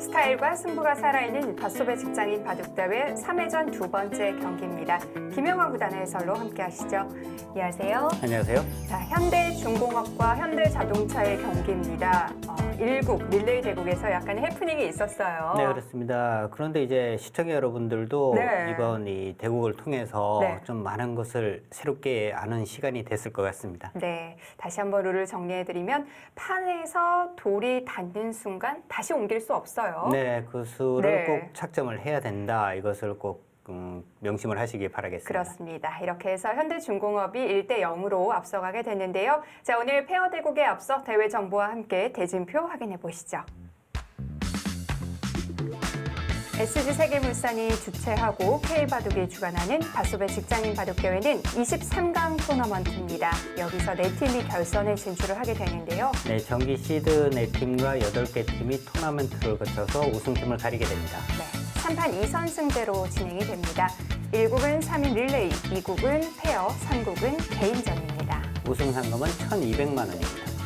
스타일과 승부가 살아있는 닷소배 직장인 바둑대회 3회전 두 번째 경기입니다. 김영화 구단의 해설로 함께 하시죠. 안녕하세요. 안녕하세요. 자, 현대중공업과 현대자동차의 경기입니다. 1국 릴레이 대국에서 약간의 해프닝이 있었어요. 네, 그렇습니다. 그런데 이제 시청자 여러분들도 네. 이번 이 대국을 통해서 네. 좀 많은 것을 새롭게 아는 시간이 됐을 것 같습니다. 네, 다시 한번 룰을 정리해드리면 판에서 돌이 닿는 순간 다시 옮길 수 없어요. 네, 그 수를 네. 꼭 착점을 해야 된다. 이것을 꼭 명심을 하시기 바라겠습니다. 그렇습니다. 이렇게 해서 현대중공업이 1대 0으로 앞서가게 됐는데요. 자, 오늘 페어 대국에 앞서 대회 정보와 함께 대진표 확인해 보시죠. SG세계물산이 주최하고 K바둑이 주관하는 닷소배 직장인 바둑대회는 23강 토너먼트입니다. 여기서 4팀이 결선에 진출을 하게 되는데요. 네, 정기 시드 4팀과 8개 팀이 토너먼트를 거쳐서 우승팀을 가리게 됩니다. 네, 3판 2선승제로 진행이 됩니다. 1국은 3인 릴레이, 2국은 페어, 3국은 개인전입니다. 우승 상금은 1,200만 원입니다.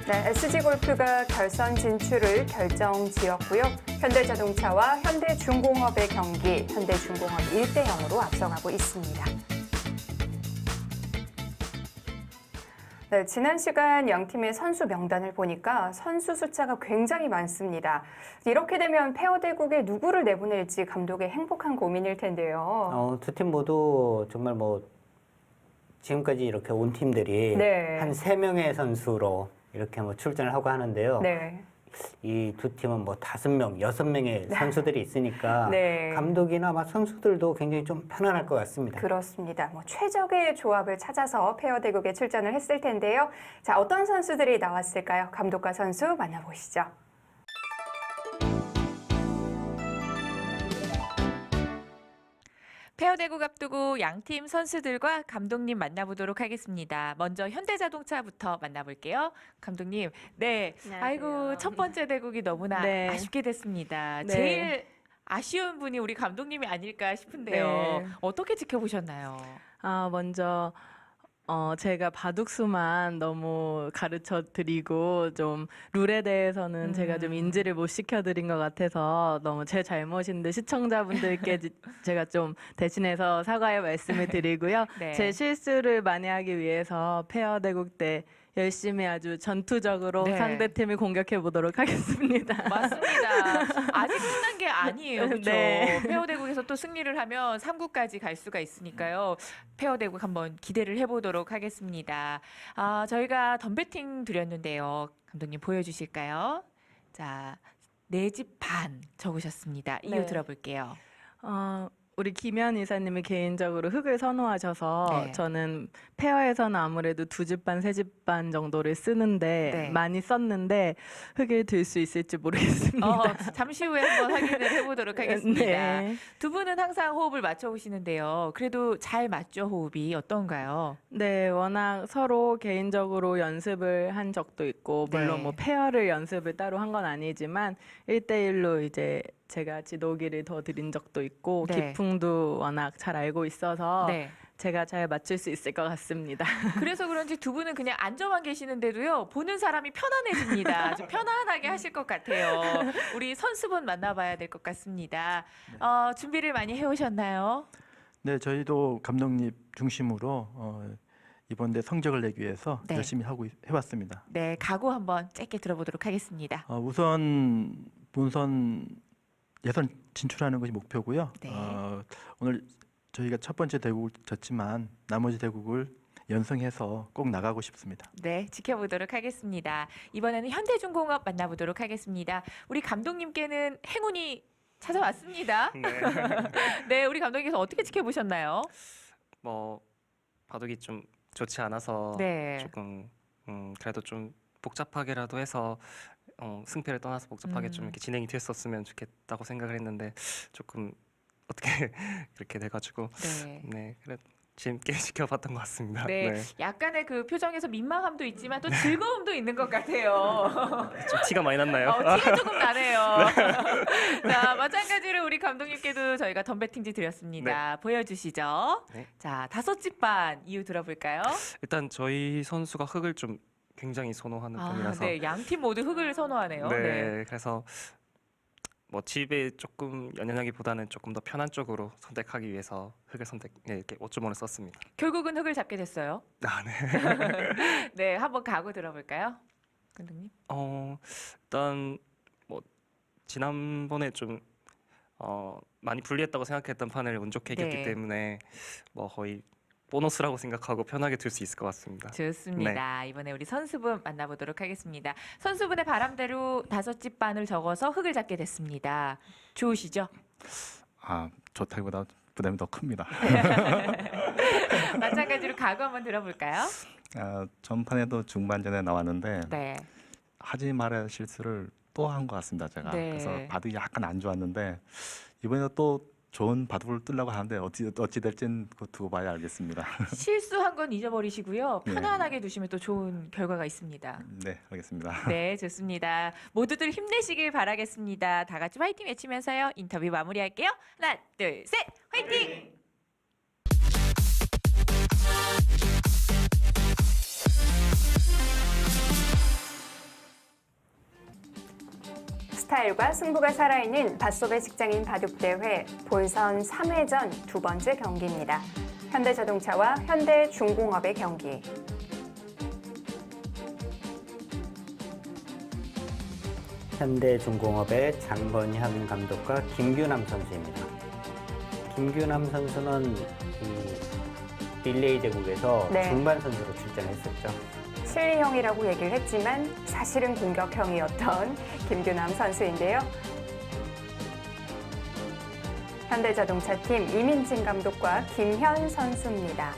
네, SG골프가 결선 진출을 결정지었고요. 현대자동차와 현대중공업의 경기, 현대중공업 1대 0으로 앞서가고 있습니다. 네, 지난 시간 양팀의 선수 명단을 보니까 선수 숫자가 굉장히 많습니다. 이렇게 되면 페어 대국에 누구를 내보낼지 감독의 행복한 고민일 텐데요. 두 팀 모두 정말 지금까지 이렇게 온 팀들이 네. 한 3명의 선수로 이렇게 출전을 하고 하는데요. 네. 이 두 팀은 5명, 6명의 선수들이 있으니까 네. 감독이나 아마 선수들도 굉장히 좀 편안할 것 같습니다. 그렇습니다. 최적의 조합을 찾아서 페어 대국에 출전을 했을 텐데요. 자, 어떤 선수들이 나왔을까요? 감독과 선수 만나보시죠. 페어 대국 앞두고 양팀 선수들과 감독님 만나보도록 하겠습니다. 먼저 현대자동차부터 만나볼게요. 감독님, 네, 안녕하세요. 아이고 첫 번째 대국이 너무나 네. 아쉽게 됐습니다. 네. 제일 아쉬운 분이 우리 감독님이 아닐까 싶은데요. 네. 어떻게 지켜보셨나요? 먼저 제가 바둑수만 너무 가르쳐 드리고 좀 룰에 대해서는 제가 좀 인지를 못 시켜드린 것 같아서 너무 제 잘못인데 시청자분들께 제가 좀 대신해서 사과의 말씀을 드리고요. 네. 제 실수를 만회하기 위해서 페어 대국 때 열심히 아주 전투적으로 네. 상대팀을 공격해 보도록 하겠습니다. 맞습니다. 아직 끝난 게 아니에요. 그렇죠? 네. 페어 대국에서 또 승리를 하면 3국까지 갈 수가 있으니까요. 페어 대국 한번 기대를 해보도록 하겠습니다. 저희가 덤배팅 드렸는데요. 감독님 보여주실까요? 자, 4집 반 적으셨습니다. 이유 네. 들어볼게요. 우리 김현 이사님이 개인적으로 흑을 선호하셔서 네. 저는 페어에서는 아무래도 2집 반, 3집 반 정도를 쓰는데 네. 많이 썼는데 흑을 들 수 있을지 모르겠습니다. 잠시 후에 한번 확인을 해보도록 하겠습니다. 네. 두 분은 항상 호흡을 맞춰보시는데요. 그래도 잘 맞죠, 호흡이? 어떤가요? 네, 워낙 서로 개인적으로 연습을 한 적도 있고 물론 네. 페어를 연습을 따로 한 건 아니지만 1대1로 이제 제가 지도기를 더 드린 적도 있고 네. 기풍도 워낙 잘 알고 있어서 네. 제가 잘 맞출 수 있을 것 같습니다. 그래서 그런지 두 분은 그냥 앉아만 계시는데도요, 보는 사람이 편안해집니다. 좀 편안하게 하실 것 같아요. 우리 선수분 만나봐야 될 것 같습니다. 준비를 많이 해오셨나요? 네, 저희도 감독님 중심으로 이번 대 성적을 내기 위해서 네. 열심히 해왔습니다. 네, 각오 한번 짧게 들어보도록 하겠습니다. 우선 본선 예선 진출하는 것이 목표고요. 네. 오늘 저희가 첫 번째 대국을 졌지만 나머지 대국을 연승해서 꼭 나가고 싶습니다. 네, 지켜보도록 하겠습니다. 이번에는 현대중공업 만나보도록 하겠습니다. 우리 감독님께는 행운이 찾아왔습니다. 네. 네, 우리 감독님께서 어떻게 지켜보셨나요? 바둑이 좀 좋지 않아서 네. 조금 그래도 좀 복잡하게라도 해서 승패를 떠나서 복잡하게 좀 이렇게 진행이 됐었으면 좋겠다고 생각을 했는데 조금 어떻게 그렇게 돼가지고 네. 그래 재밌게 지켜봤던 것 같습니다. 네, 약간의 그 표정에서 민망함도 있지만 또 즐거움도 있는 것 같아요. 좀 티가 많이 났나요? 티가 조금 나네요. 자, 마찬가지로 우리 감독님께도 저희가 덤배팅지 드렸습니다. 보여주시죠. 네. 자, 5집 반 이유 들어볼까요? 일단 저희 선수가 흙을 좀 굉장히 선호하는 편이라서 네, 양 팀 모두 흙을 선호하네요. 네, 그래서 뭐 집에 조금 연연하기보다는 조금 더 편한 쪽으로 선택하기 위해서 흙을 이렇게 옷주머니를 썼습니다. 결국은 흙을 잡게 됐어요. 아, 네. 네, 한번 각오 들어볼까요, 감독님? 일단 뭐 지난번에 좀 많이 불리했다고 생각했던 판을 운 좋게 이겼기 네. 때문에 뭐 거의 보너스라고 생각하고 편하게 둘 수 있을 것 같습니다. 좋습니다. 이번에 우리 선수분 만나보도록 하겠습니다. 선수분의 바람대로 5집 반을 적어서 흙을 잡게 됐습니다. 좋으시죠? 아, 좋다기보다 부담이 더 큽니다. 마찬가지로 각오 한번 들어볼까요? 전판에도 중반전에 나왔는데 네. 하지 말아야 실수를 또 한 것 같습니다. 제가 네. 그래서 바둑이 약간 안 좋았는데 이번에도 또 좋은 바둑을 뜨려고 하는데 어찌 될진 그거 두고 봐야 알겠습니다. 실수한 건 잊어버리시고요. 네. 편안하게 두시면 또 좋은 결과가 있습니다. 네, 알겠습니다. 네, 좋습니다. 모두들 힘내시길 바라겠습니다. 다 같이 화이팅 외치면서요. 인터뷰 마무리할게요. 하나, 둘, 셋, 화이팅! 스타일과 승부가 살아있는 밭소배 직장인 바둑대회 본선 3회전 두 번째 경기입니다. 현대자동차와 현대중공업의 경기. 현대중공업의 장건현 감독과 김규남 선수입니다. 김규남 선수는 이 릴레이 대국에서 네. 중반 선수로 출전했었죠. 실리형이라고 얘기를 했지만 사실은 공격형이었던 김규남 선수인데요. 현대자동차 팀 이민진 감독과 김현 선수입니다.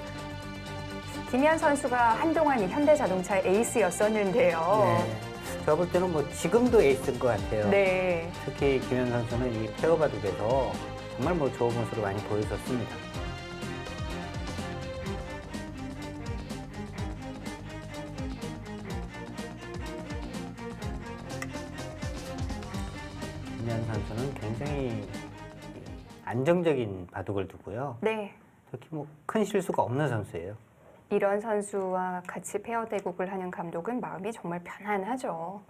김현 선수가 한동안 이 현대자동차의 에이스였었는데요. 네. 제가 볼 때는 뭐 지금도 에이스인 것 같아요. 네. 특히 김현 선수는 이 페어 바둑에서 정말 뭐 좋은 모습을 많이 보여줬습니다. 김현 선수는 굉장히 안정적인 바둑을 두고요. 네. 특히 뭐 큰 실수가 없는 선수예요. 이런 선수와 같이 페어 대국을 하는 감독은 마음이 정말 편안하죠.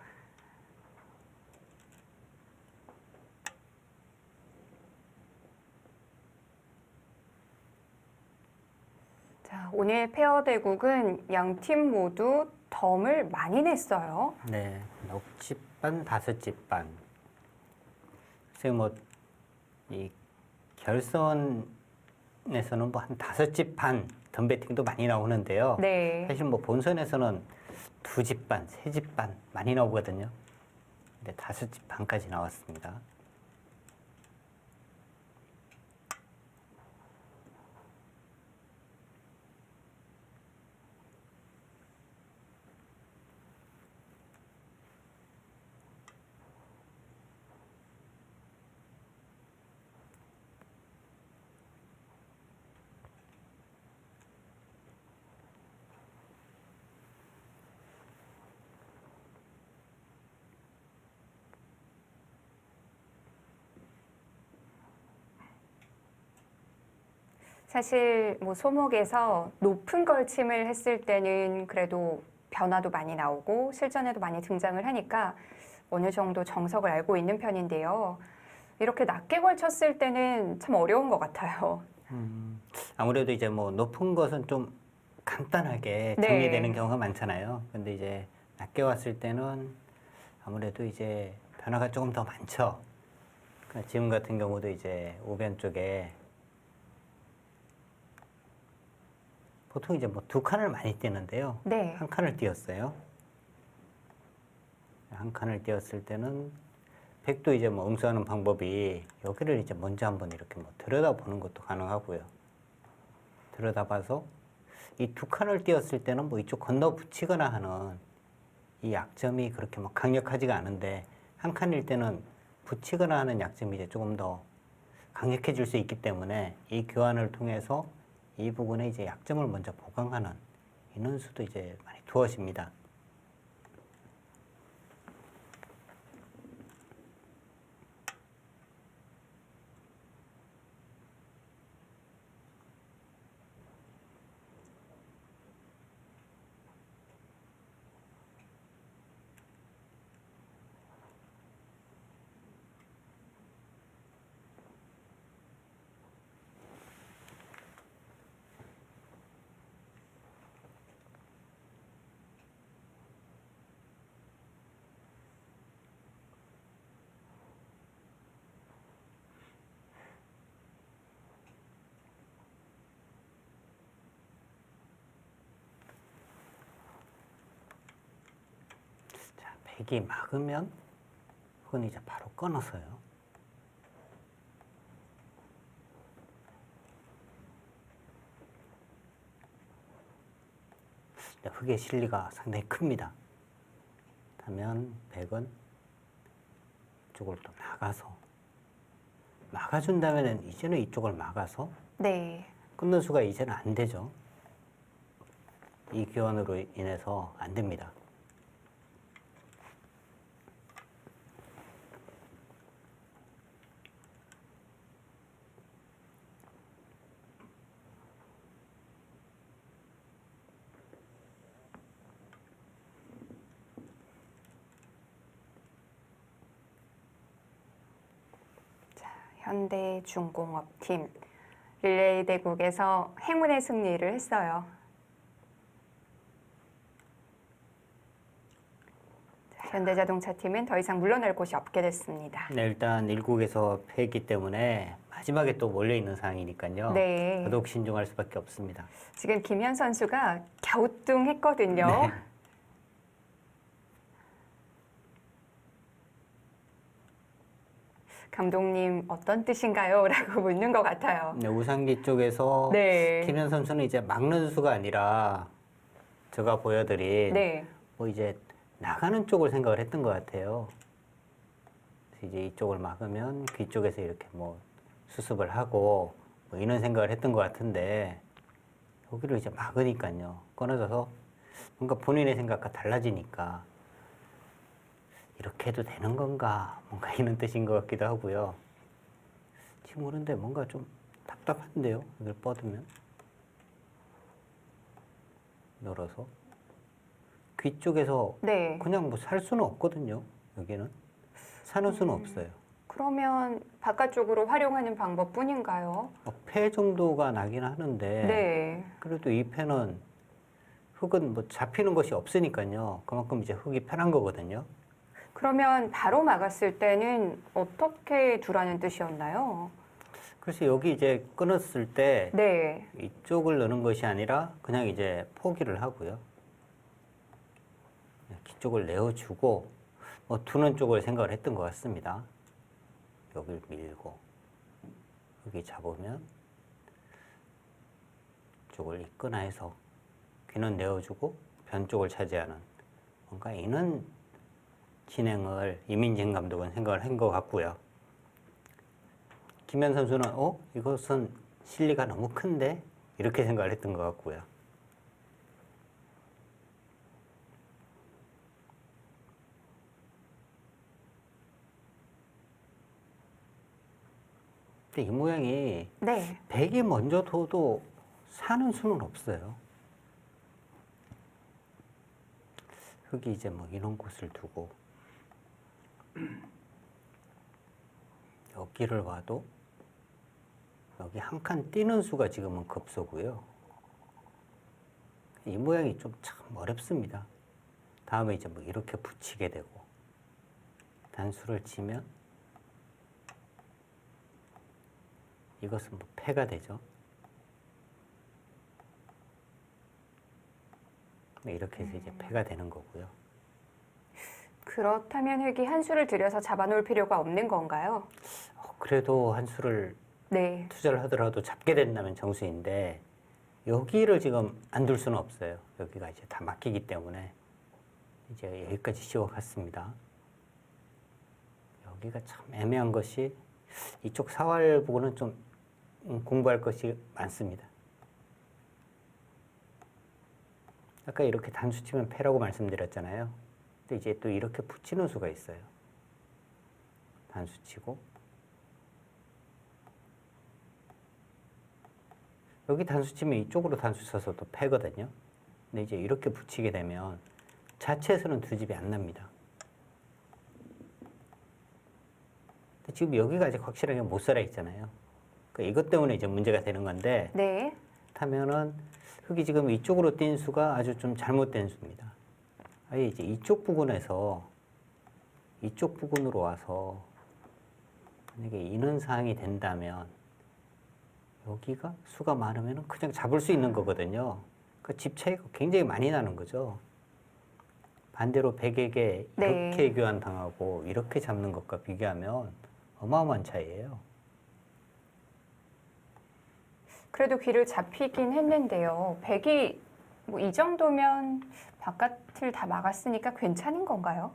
자, 오늘 페어 대국은 양 팀 모두 덤을 많이 냈어요. 네, 넉집반, 5집반. 글쎄요, 뭐, 이 결선에서는 뭐 한 5집 반 덤 배팅도 많이 나오는데요. 네. 사실 뭐 본선에서는 2집반, 3집반 많이 나오거든요. 근데 5집 반까지 나왔습니다. 사실 뭐 소목에서 높은 걸침을 했을 때는 그래도 변화도 많이 나오고 실전에도 많이 등장을 하니까 어느 정도 정석을 알고 있는 편인데요. 이렇게 낮게 걸쳤을 때는 참 어려운 것 같아요. 아무래도 이제 뭐 높은 것은 좀 간단하게 네. 정리되는 경우가 많잖아요. 근데 이제 낮게 왔을 때는 아무래도 이제 변화가 조금 더 많죠. 그러니까 지금 같은 경우도 이제 우변 쪽에 보통 이제 뭐 2칸을 많이 띄는데요. 네. 한 칸을 띄었어요. 한 칸을 띄었을 때는 백도 이제 뭐 응수하는 방법이 여기를 이제 먼저 한번 이렇게 뭐 들여다보는 것도 가능하고요. 들여다봐서 이 2칸을 띄었을 때는 뭐 이쪽 건너 붙이거나 하는 이 약점이 그렇게 뭐 강력하지가 않은데 한 칸일 때는 붙이거나 하는 약점이 이제 조금 더 강력해질 수 있기 때문에 이 교환을 통해서 이 부분에 이제 약점을 먼저 보강하는 이런 수도 이제 많이 두어집니다. 백이 막으면 흑은 이제 바로 끊어서요. 흑의 실리가 상당히 큽니다. 그러면 백은 이쪽을 또 막아준다면 이제는 이쪽을 막아서 네. 끊는 수가 이제는 안 되죠. 이 교환으로 인해서 안 됩니다. 현대중공업팀 릴레이 대국에서 행운의 승리를 했어요. 자, 현대자동차팀은 더 이상 물러날 곳이 없게 됐습니다. 네, 일단 1국에서 패했기 때문에 마지막에 또 몰려있는 상황이니까요. 네. 더더욱 신중할 수밖에 없습니다. 지금 김현 선수가 갸우뚱했거든요. 네. 감독님 어떤 뜻인가요? 라고 묻는 것 같아요. 네, 우상기 쪽에서 네. 김현 선수는 이제 막는 수가 아니라 제가 보여드린 네. 뭐 이제 나가는 쪽을 생각을 했던 것 같아요. 그래서 이제 이쪽을 막으면 뒤쪽에서 이렇게 뭐 수습을 하고 뭐 이런 생각을 했던 것 같은데 여기를 이제 막으니까요. 끊어져서 뭔가 본인의 생각과 달라지니까 이렇게 해도 되는 건가 뭔가 이런 뜻인 것 같기도 하고요. 지금 오는데 뭔가 좀 답답한데요. 이걸 뻗으면 열어서 귀 쪽에서 네. 그냥 뭐 살 수는 없거든요. 여기는 사는 수는 없어요. 그러면 바깥쪽으로 활용하는 방법뿐인가요? 폐 정도가 나긴 하는데 네. 그래도 이 폐는 흙은 뭐 잡히는 것이 없으니까요. 그만큼 이제 흙이 편한 거거든요. 그러면 바로 막았을 때는 어떻게 두라는 뜻이었나요? 그래서 여기 이제 끊었을 때 네. 이쪽을 넣는 것이 아니라 그냥 이제 포기를 하고요. 이쪽을 내어주고 뭐 두는 쪽을 생각을 했던 것 같습니다. 여기를 밀고 여기 잡으면 이쪽을 있거나 해서 귀는 내어주고 변 쪽을 차지하는 뭔가 이런 진행을 이민진 감독은 생각을 한 것 같고요. 김현 선수는 이것은 실리가 너무 큰데 이렇게 생각을 했던 것 같고요. 근데 이 모양이 네. 백이 먼저 둬도 사는 수는 없어요. 흙이 이제 뭐 이런 곳을 두고 여기를 와도 여기 한 칸 띄는 수가 지금은 급소고요. 이 모양이 좀 참 어렵습니다. 다음에 이제 뭐 이렇게 붙이게 되고 단수를 치면 이것은 뭐 패가 되죠. 이렇게 해서 이제 패가 되는 거고요. 그렇다면 흙이 한 수를 들여서 잡아놓을 필요가 없는 건가요? 그래도 한 수를 네. 투자를 하더라도 잡게 된다면 정수인데 여기를 지금 안 둘 수는 없어요. 여기가 이제 다 막히기 때문에 이제 여기까지 씌워갔습니다. 여기가 참 애매한 것이 이쪽 사활 부분은 좀 공부할 것이 많습니다. 아까 이렇게 단수 치면 패라고 말씀드렸잖아요. 근데 이제 또 이렇게 붙이는 수가 있어요. 단수 치고 여기 단수 치면 이쪽으로 단수 쳐서 또 패거든요. 근데 이제 이렇게 붙이게 되면 자체에서는 두 집이 안 납니다. 근데 지금 여기가 아직 확실하게 못 살아 있잖아요. 그러니까 이것 때문에 이제 문제가 되는 건데 네. 타면은 흙이 지금 이쪽으로 뛴 수가 아주 좀 잘못된 수입니다. 아예 이제 이쪽 부분에서 이쪽 부분으로 와서 만약에 이런 상황이 된다면 여기가 수가 많으면 그냥 잡을 수 있는 거거든요. 그 집 차이가 굉장히 많이 나는 거죠. 반대로 백에게 네. 이렇게 교환 당하고 이렇게 잡는 것과 비교하면 어마어마한 차이예요. 그래도 귀를 잡히긴 했는데요. 백이 뭐 이 정도면 바깥을 다 막았으니까 괜찮은 건가요?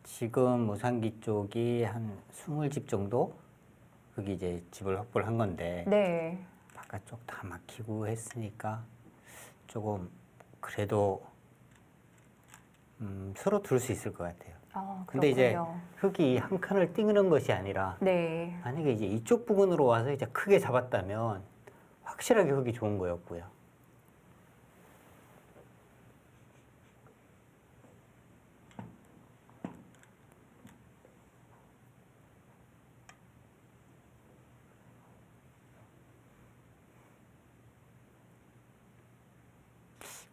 지금 우상기 쪽이 한 20집 정도 거기 이제 집을 확보를 한 건데 네. 바깥쪽 다 막히고 했으니까 조금 그래도 서로 둘 수 있을 것 같아요. 아, 근데 이제 그렇군요. 흙이 한 칸을 띄는 것이 아니라 네. 만약에 이제 이쪽 부분으로 와서 이제 크게 잡았다면 확실하게 흙이 좋은 거였고요.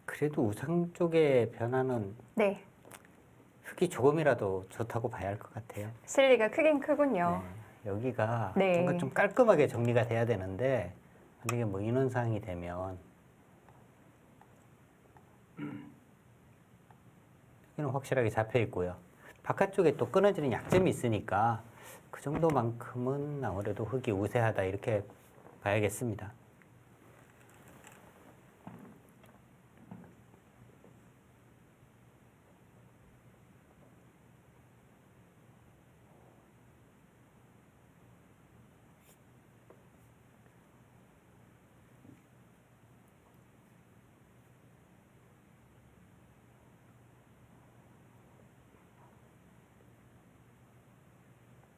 그래도 우상 쪽의 변화는 네. 흙이 조금이라도 좋다고 봐야 할 것 같아요. 실리가 크긴 크군요. 네, 여기가 네. 뭔가 좀 깔끔하게 정리가 돼야 되는데 만약에 뭐 인원사항이 되면 여기는 확실하게 잡혀 있고요. 바깥쪽에 또 끊어지는 약점이 있으니까 그 정도만큼은 아무래도 흙이 우세하다 이렇게 봐야겠습니다.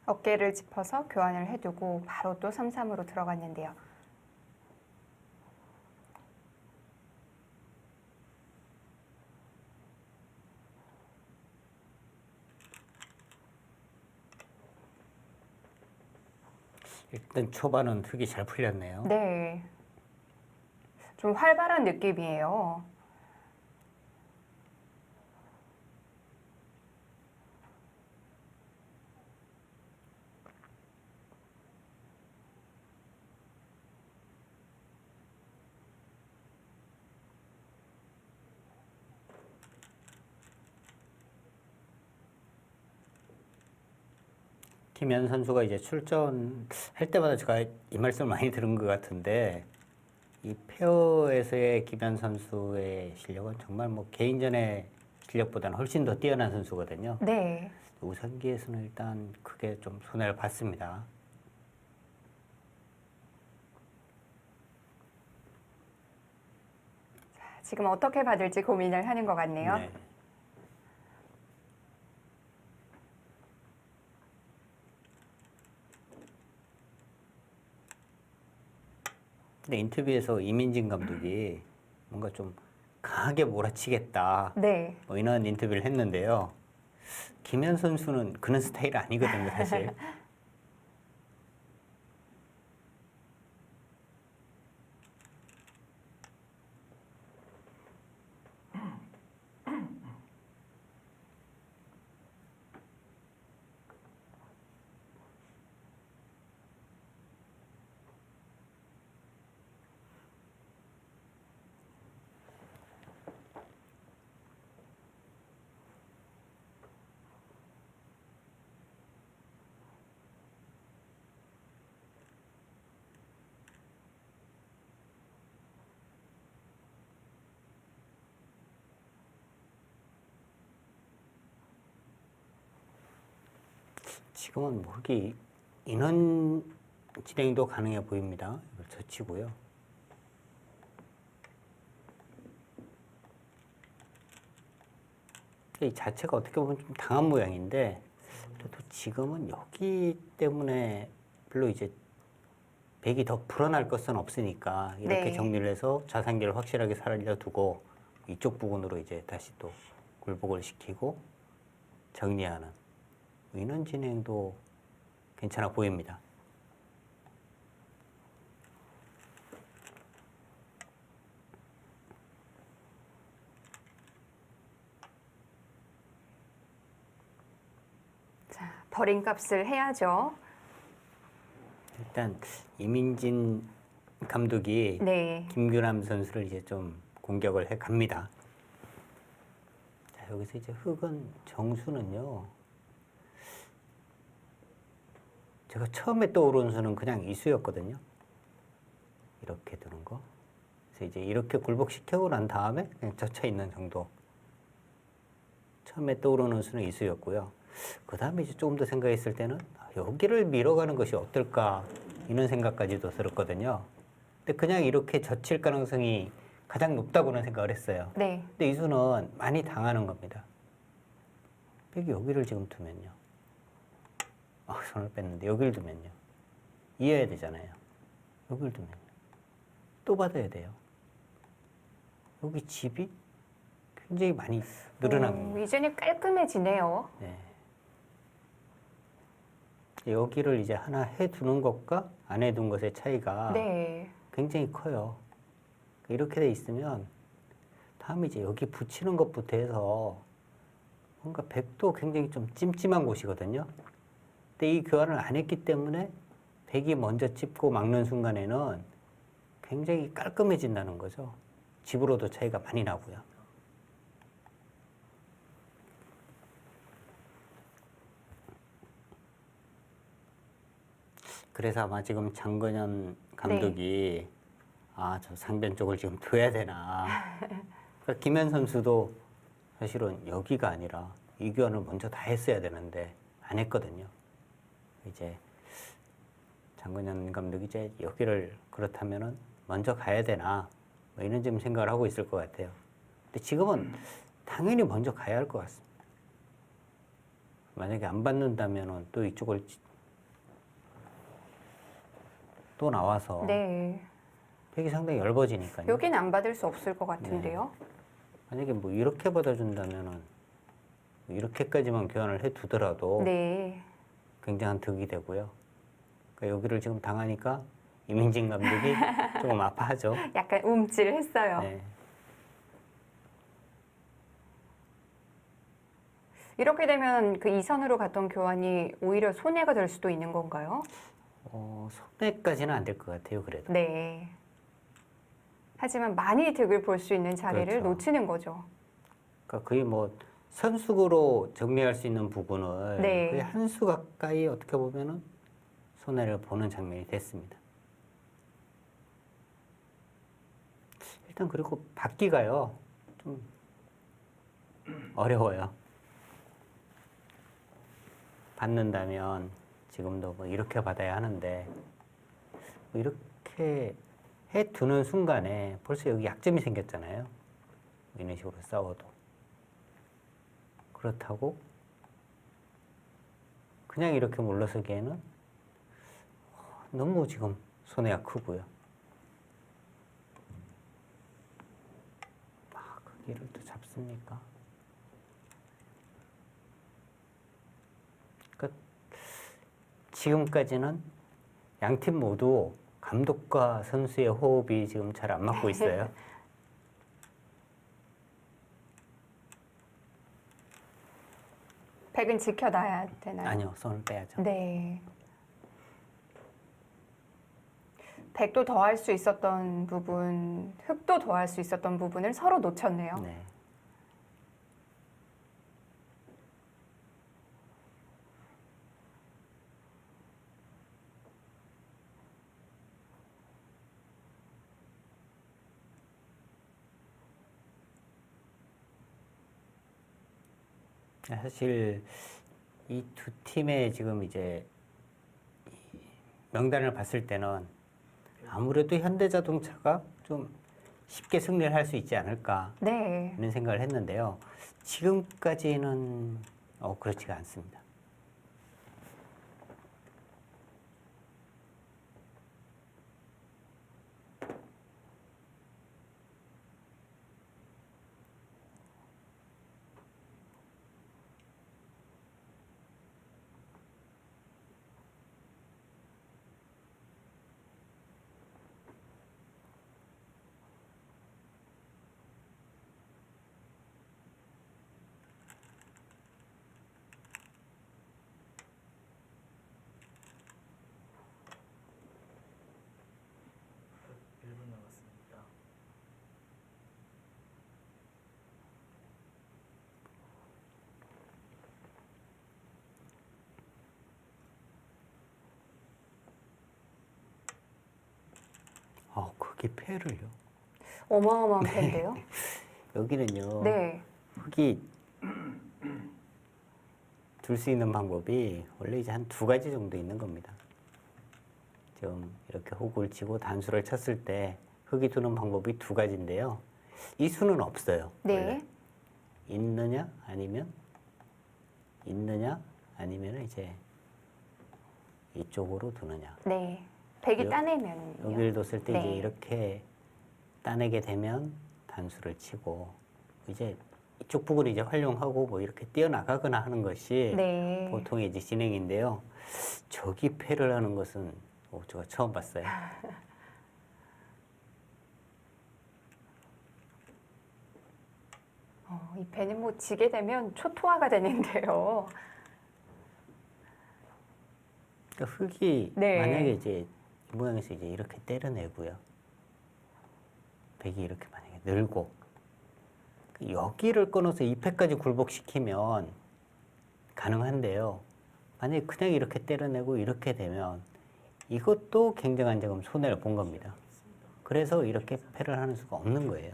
어깨를 짚어서 교환을 해두고 바로 또 3-3으로 들어갔는데요. 일단 초반은 흙이 잘 풀렸네요. 네. 좀 활발한 느낌이에요. 김현 선수가 이제 출전할 때마다 제가 이 말씀을 많이 들은 것 같은데 이 페어에서의 김현 선수의 실력은 정말 뭐 개인전의 실력보다는 훨씬 더 뛰어난 선수거든요. 네. 우상기에서는 일단 크게 좀 손해를 봤습니다. 지금 어떻게 받을지 고민을 하는 것 같네요. 네. 근데 인터뷰에서 이민진 감독이 뭔가 좀 강하게 몰아치겠다 네. 뭐 이런 인터뷰를 했는데요. 김현 선수는 그런 스타일 아니거든요, 사실. 지금은 뭐 흙이 인원 진행도 가능해 보입니다. 이걸 젖히고요. 이 자체가 어떻게 보면 좀 당한 모양인데 그래도 지금은 여기 때문에 별로 이제 백이 더 불어날 것은 없으니까 이렇게 네. 정리를 해서 자산기를 확실하게 살려두고 이쪽 부분으로 이제 다시 또 굴복을 시키고 정리하는 인원 진행도 괜찮아 보입니다. 자, 버린 값을 해야죠. 일단 이민진 감독이 네. 김규남 선수를 이제 좀 공격을 해 갑니다. 자, 여기서 이제 흑은 정수는요. 제가 처음에 떠오른 수는 그냥 이수였거든요. 이렇게 두는 거. 그래서 이제 이렇게 굴복시키고 난 다음에 그냥 젖혀 있는 정도. 처음에 떠오르는 수는 이수였고요. 그 다음에 이제 조금 더 생각했을 때는 여기를 밀어가는 것이 어떨까 이런 생각까지도 들었거든요. 근데 그냥 이렇게 젖힐 가능성이 가장 높다고는 생각을 했어요. 네. 근데 이 수는 많이 당하는 겁니다. 여기를 지금 두면요. 손을 뺐는데 여기를 두면요. 이어야 되잖아요. 여기를 두면요. 또 받아야 돼요. 여기 집이 굉장히 많이 늘어난 겁니다. 이제는 깔끔해지네요. 네. 여기를 이제 하나 해두는 것과 안 해둔 것의 차이가 네. 굉장히 커요. 이렇게 돼 있으면 다음에 이제 여기 붙이는 것부터 해서 뭔가 백도 굉장히 좀 찜찜한 곳이거든요. 근데 이 교환을 안 했기 때문에 백이 먼저 찝고 막는 순간에는 굉장히 깔끔해진다는 거죠. 집으로도 차이가 많이 나고요. 그래서 아마 지금 장건현 감독이 저 상변 쪽을 지금 둬야 되나. 그러니까 김현 선수도 사실은 여기가 아니라 이 교환을 먼저 다 했어야 되는데 안 했거든요. 이제 장건현 감독이 이제 여기를 그렇다면은 먼저 가야 되나 뭐 이런 좀 생각을 하고 있을 것 같아요. 근데 지금은 당연히 먼저 가야 할 것 같습니다. 만약에 안 받는다면은 또 이쪽을 또 나와서 네. 백이 상당히 얇아지니까요. 여긴 안 받을 수 없을 것 같은데요. 만약에 뭐 이렇게 받아준다면은 뭐 이렇게까지만 교환을 해두더라도 네. 굉장한 득이 되고요. 그러니까 여기를 지금 당하니까 이민진 감독이 조금 아파하죠. 약간 움찔했어요. 네. 이렇게 되면 그 이선으로 갔던 교환이 오히려 손해가 될 수도 있는 건가요? 손해까지는 안 될 것 같아요. 그래도. 네. 하지만 많이 득을 볼 수 있는 자리를 그렇죠. 놓치는 거죠. 그러니까 거의 뭐 선수로 정리할 수 있는 부분을 네. 거의 한 수 가까이 어떻게 보면은 손해를 보는 장면이 됐습니다. 일단 그리고 받기가요 좀 어려워요. 받는다면 지금도 뭐 이렇게 받아야 하는데 뭐 이렇게 해두는 순간에 벌써 여기 약점이 생겼잖아요. 이런 식으로 싸워도. 그렇다고 그냥 이렇게 물러서기에는 너무 지금 손해가 크고요. 그 길을 또 잡습니까? 그러니까 지금까지는 양팀 모두 감독과 선수의 호흡이 지금 잘 안 맞고 있어요. 백은 지켜놔야 되나요? 아니요, 손을 빼야죠. 네. 백도 더할 수 있었던 부분, 흑도 더할 수 있었던 부분을 서로 놓쳤네요. 네. 사실 이 두 팀의 지금 이제 명단을 봤을 때는 아무래도 현대자동차가 좀 쉽게 승리를 할 수 있지 않을까 네. 이런 생각을 했는데요. 지금까지는 그렇지가 않습니다. 그게 패를요. 어마어마한 패인데요. 여기는요. 네. 흙이 둘 수 있는 방법이 원래 이제 한 두 가지 정도 있는 겁니다. 좀 이렇게 흙을 치고 단수를 쳤을 때 흙이 두는 방법이 두 가지인데요. 이 수는 없어요. 네. 원래. 있느냐 아니면 이제 이쪽으로 두느냐. 네. 백이 여- 따내면요. 여기를 뒀을 때 이제 네. 이렇게 따내게 되면 단수를 치고 이제 이쪽 부분을 이제 활용하고 뭐 이렇게 뛰어나가거나 하는 것이 네. 보통의 이제 진행인데요. 저기 패를 하는 것은 제가 처음 봤어요. 이 패는 뭐 지게 되면 초토화가 되는데요. 그러니까 흙이 네. 만약에 이제 이 모양에서 이제 이렇게 때려내고요. 백이 이렇게 만약에 늘고 여기를 끊어서 이 패까지 굴복시키면 가능한데요. 만약에 그냥 이렇게 때려내고 이렇게 되면 이것도 굉장한 지금 손해를 본 겁니다. 그래서 이렇게 패를 하는 수가 없는 거예요.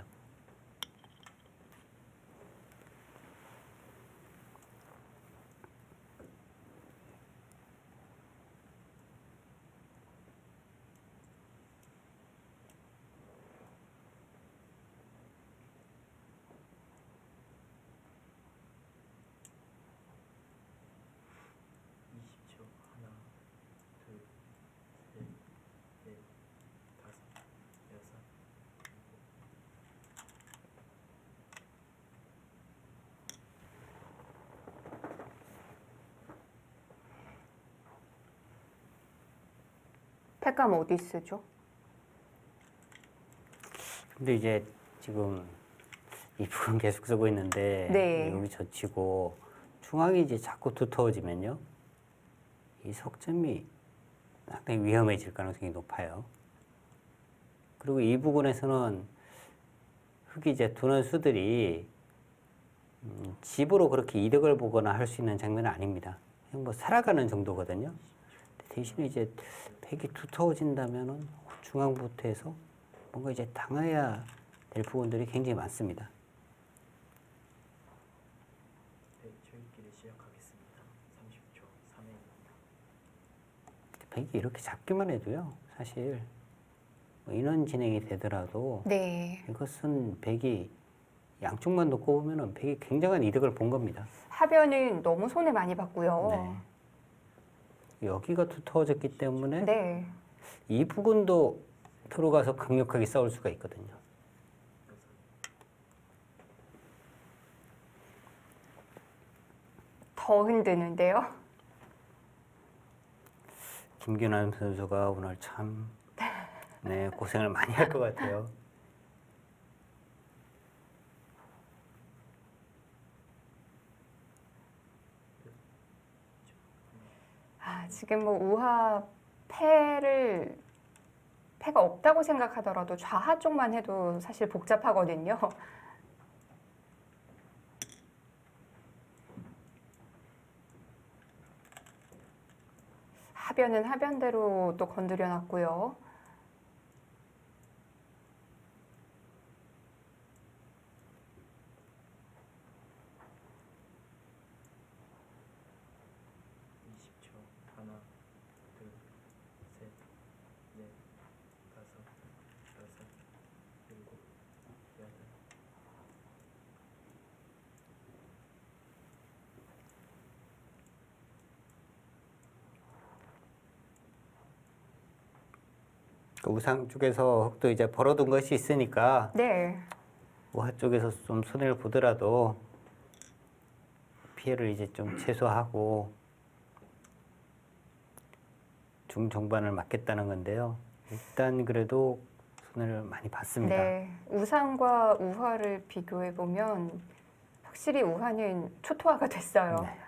패감 어디 쓰죠? 근데 이제 지금 이 부분 계속 쓰고 있는데 네. 여기 젖히고 중앙이 이제 자꾸 두터워지면요. 이 석점이 상당히 위험해질 가능성이 높아요. 그리고 이 부분에서는 흙이 이제 두는 수들이 집으로 그렇게 이득을 보거나 할 수 있는 장면은 아닙니다. 그냥 뭐 살아가는 정도거든요. 대신에 이제 백이 두터워진다면은 중앙부터 해서 뭔가 이제 당해야 될 부분들이 굉장히 많습니다. 저희끼리 시작하겠습니다. 30초 3회입니다. 백이 이렇게 잡기만 해도요, 사실 뭐 인원 진행이 되더라도 네. 이것은 백이 양쪽만 놓고 보면은 백이 굉장한 이득을 본 겁니다. 하변은 너무 손해 많이 봤고요. 네. 여기가 두터워졌기 때문에 네. 이 부분도 들어가서 강력하게 싸울 수가 있거든요. 더 흔드는데요. 김균환 선수가 오늘 참 고생을 많이 할 것 같아요. 지금 뭐 우하 패가 없다고 생각하더라도 좌하 쪽만 해도 사실 복잡하거든요. 하변은 하변대로 또 건드려 놨고요. 하나, 둘, 셋, 넷, 다섯, 여섯, 일곱, 여덟. 그 우상 쪽에서 흙도 이제 벌어둔 것이 있으니까 네. 우하 쪽에서 좀 손해를 보더라도 피해를 이제 좀 최소화하고 중종반을 맞겠다는 건데요. 일단 그래도 손해를 많이 봤습니다. 네. 우상과 우화를 비교해 보면 확실히 우화는 초토화가 됐어요. 네.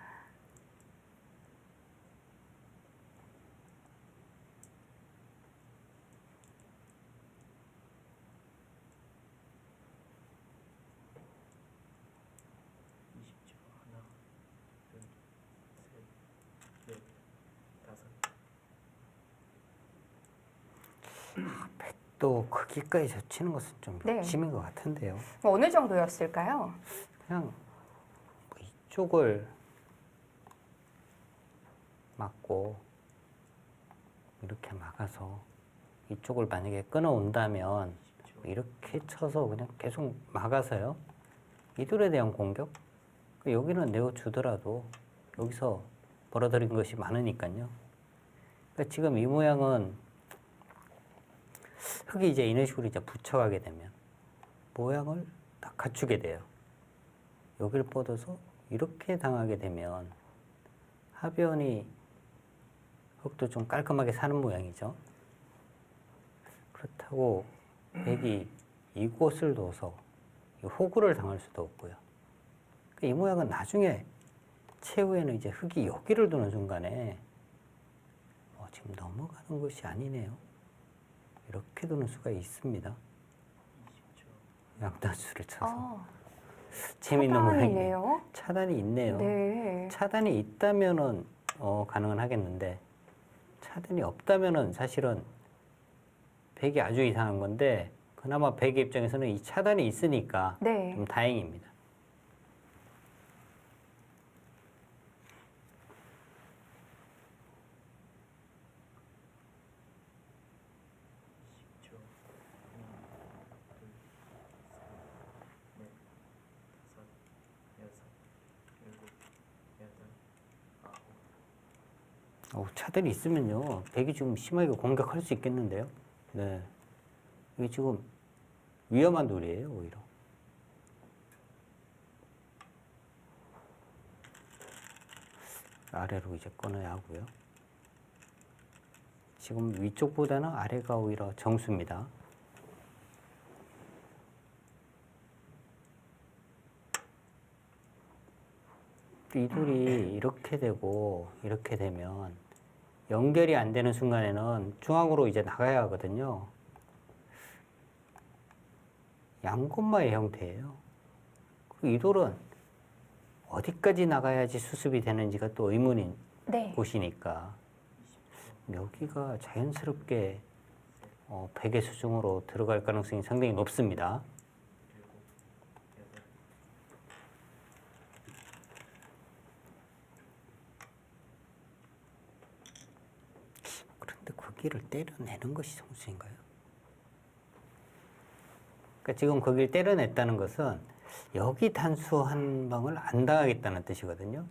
하나, 둘, 셋, 넷, 다섯. 또 거기까지 젖히는 것은 좀 네. 욕심인 것 같은데요. 어느 정도였을까요? 그냥 뭐 이쪽을 막고 이렇게 막아서 이쪽을 만약에 끊어온다면 이렇게 쳐서 그냥 계속 막아서요. 이돌에 대한 공격? 여기는 내어주더라도 여기서 벌어들인 것이 많으니까요. 그러니까 지금 이 모양은 흙이 이제 이런 식으로 이제 붙여가게 되면 모양을 딱 갖추게 돼요. 여기를 뻗어서 이렇게 당하게 되면 하변이 흙도 좀 깔끔하게 사는 모양이죠. 그렇다고 백이 이곳을 둬서 호구를 당할 수도 없고요. 이 모양은 나중에 최후에는 이제 흙이 여기를 두는 순간에 지금 넘어가는 것이 아니네요. 이렇게 두는 수가 있습니다. 양단수를 쳐서. 재미있는 모양이네요. 차단이네요. 차단이 있네요. 네. 차단이 있다면은 가능은 하겠는데 차단이 없다면은 사실은 백이 아주 이상한 건데 그나마 백의 입장에서는 이 차단이 있으니까 네. 좀 다행입니다. 차단이 있으면요, 백이 지금 심하게 공격할 수 있겠는데요. 네, 이게 지금 위험한 돌이에요, 오히려. 아래로 이제 꺼내야 하고요. 지금 위쪽보다는 아래가 오히려 정수입니다. 이 돌이 이렇게 되고 이렇게 되면 연결이 안 되는 순간에는 중앙으로 이제 나가야 하거든요. 양곤마의 형태예요. 이 돌은 어디까지 나가야지 수습이 되는지가 또 의문인 네. 곳이니까 여기가 자연스럽게 백의 수중으로 들어갈 가능성이 상당히 높습니다. 그런데 거기를 때려내는 것이 정수인가요? 그러니까 지금 거기를 때려냈다는 것은 여기 단수 한 방을 안 당하겠다는 뜻이거든요.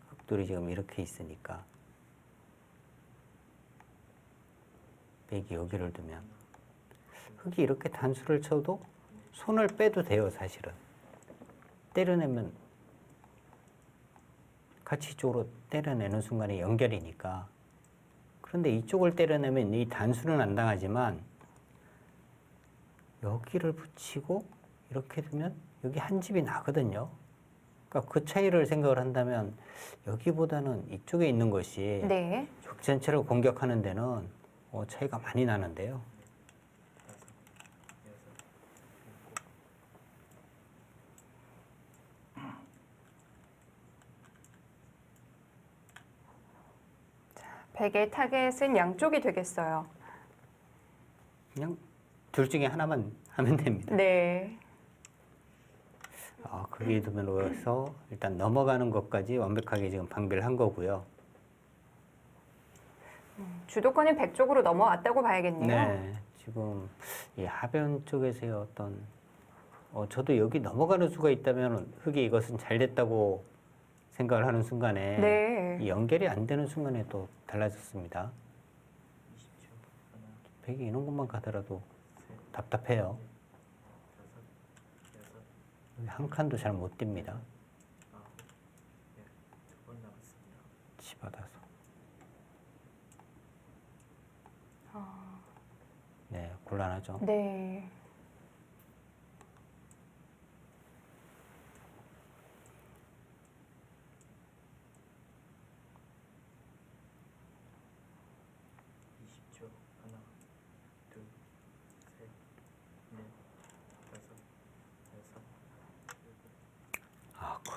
흑돌이 지금 이렇게 있으니까 백이 여기를 두면 흑이 이렇게 단수를 쳐도 손을 빼도 돼요, 사실은. 때려내면 같이 이쪽으로 때려내는 순간에 연결이니까. 그런데 이쪽을 때려내면 이 단수는 안 당하지만 여기를 붙이고 이렇게 두면 여기 한 집이 나거든요. 그러니까 그 차이를 생각을 한다면 여기보다는 이쪽에 있는 것이 네. 적 전체를 공격하는 데는 차이가 많이 나는데요. 백의 타겟은 양쪽이 되겠어요. 그냥 둘 중에 하나만 하면 됩니다. 네. 거기에 두면서 일단 넘어가는 것까지 완벽하게 지금 방비를 한 거고요. 주도권이 백 쪽으로 넘어왔다고 봐야겠네요. 네, 지금 이 하변 쪽에서의 어떤 저도 여기 넘어가는 수가 있다면 흙이 이것은 잘 됐다고 생각을 하는 순간에 네. 이 연결이 안 되는 순간에 또 달라졌습니다. 백이 이런 곳만 가더라도 답답해요. 여기 한 칸도 잘 못 띱니다. 치받아서. 네, 곤란하죠. 네.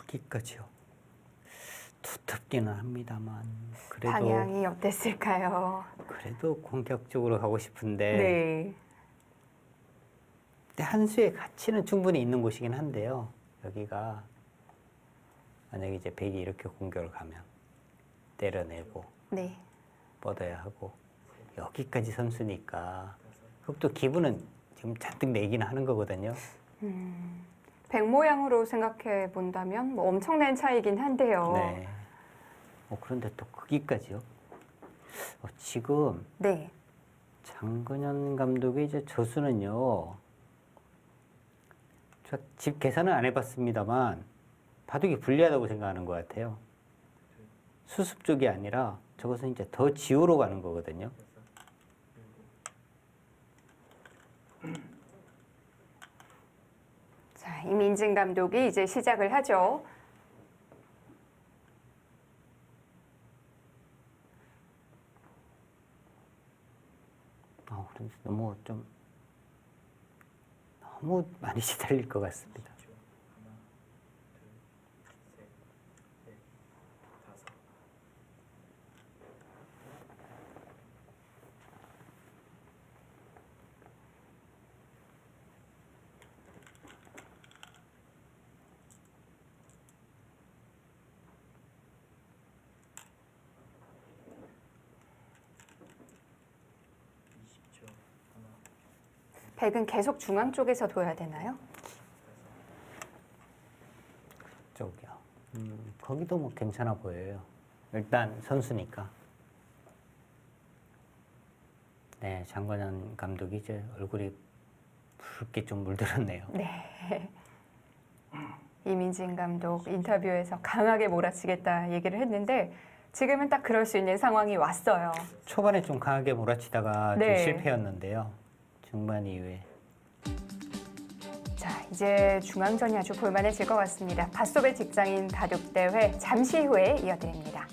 거기까지요. 두텁기는 합니다만 그래도 방향이 어땠을까요? 그래도 공격적으로 가고 싶은데 네. 근데 한 수의 가치는 충분히 있는 곳이긴 한데요. 여기가 만약에 이제 백이 이렇게 공격을 가면 때려내고 네. 뻗어야 하고 여기까지 선수니까 그럼 또 기분은 지금 잔뜩 내긴 하는 거거든요. 백 모양으로 생각해 본다면 뭐 엄청난 차이긴 한데요. 네. 그런데 또 거기까지요? 지금 네. 장근현 감독의 이제 저수는요. 제가 집 계산은 안 해봤습니다만 바둑이 불리하다고 생각하는 것 같아요. 수습 쪽이 아니라 저것은 이제 더 지우로 가는 거거든요. 자, 이민진 감독이 이제 시작을 하죠. 그래서 너무 많이 시달릴 것 같습니다. 하나, 둘, 셋, 넷, 다섯. 하나, 백은 계속 중앙 쪽에서 둬야 되나요? 쪽이요. 거기도 뭐 괜찮아 보여요. 일단 선수니까. 네, 장건현 감독이 이제 얼굴이 붉게 좀 물들었네요. 네. 이민진 감독 인터뷰에서 강하게 몰아치겠다 얘기를 했는데 지금은 딱 그럴 수 있는 상황이 왔어요. 초반에 좀 강하게 몰아치다가 네. 좀 실패였는데요. 중반 이후에. 자, 이제 중앙전이 아주 볼만해질 것 같습니다. 밭소배 직장인 바둑대회 잠시 후에 이어드립니다.